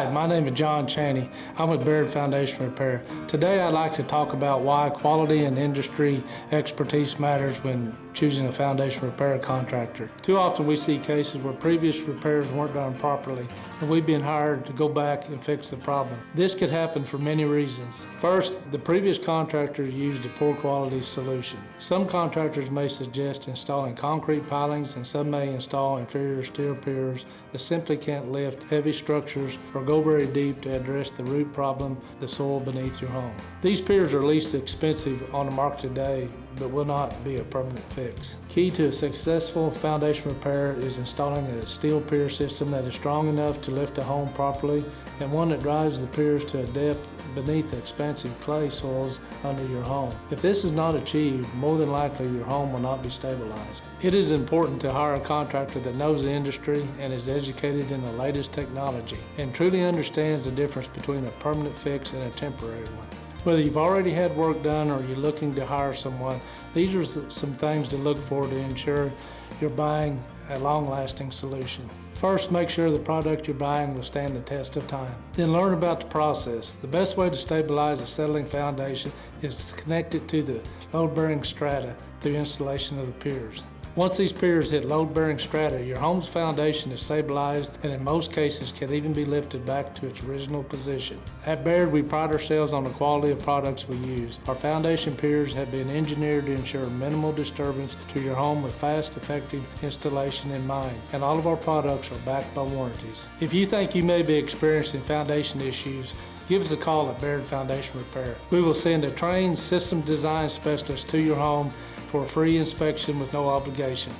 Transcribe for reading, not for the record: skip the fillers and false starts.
Hi, my name is John Chaney. I'm with Baird Foundation Repair. Today I'd like to talk about why quality and industry expertise matters when choosing a foundation repair contractor. Too often we see cases where previous repairs weren't done properly and we've been hired to go back and fix the problem. This could happen for many reasons. First, the previous contractor used a poor quality solution. Some contractors may suggest installing concrete pilings and some may install inferior steel piers that simply can't lift heavy structures or go very deep to address the root problem, the soil beneath your home. These piers are least expensive on the market today, but will not be a permanent fix. Key to a successful foundation repair is installing a steel pier system that is strong enough to lift a home properly and one that drives the piers to a depth beneath the expansive clay soils under your home. If this is not achieved, more than likely your home will not be stabilized. It is important to hire a contractor that knows the industry and is educated in the latest technology and truly understands the difference between a permanent fix and a temporary one. Whether you've already had work done or you're looking to hire someone, these are some things to look for to ensure you're buying a long-lasting solution. First, make sure the product you're buying will stand the test of time. Then learn about the process. The best way to stabilize a settling foundation is to connect it to the load-bearing strata through installation of the piers. Once these piers hit load-bearing strata, your home's foundation is stabilized and in most cases can even be lifted back to its original position. At Baird, we pride ourselves on the quality of products we use. Our foundation piers have been engineered to ensure minimal disturbance to your home with fast, effective installation in mind, and all of our products are backed by warranties. If you think you may be experiencing foundation issues, give us a call at Baird Foundation Repair. We will send a trained system design specialist to your home for a free inspection with no obligation.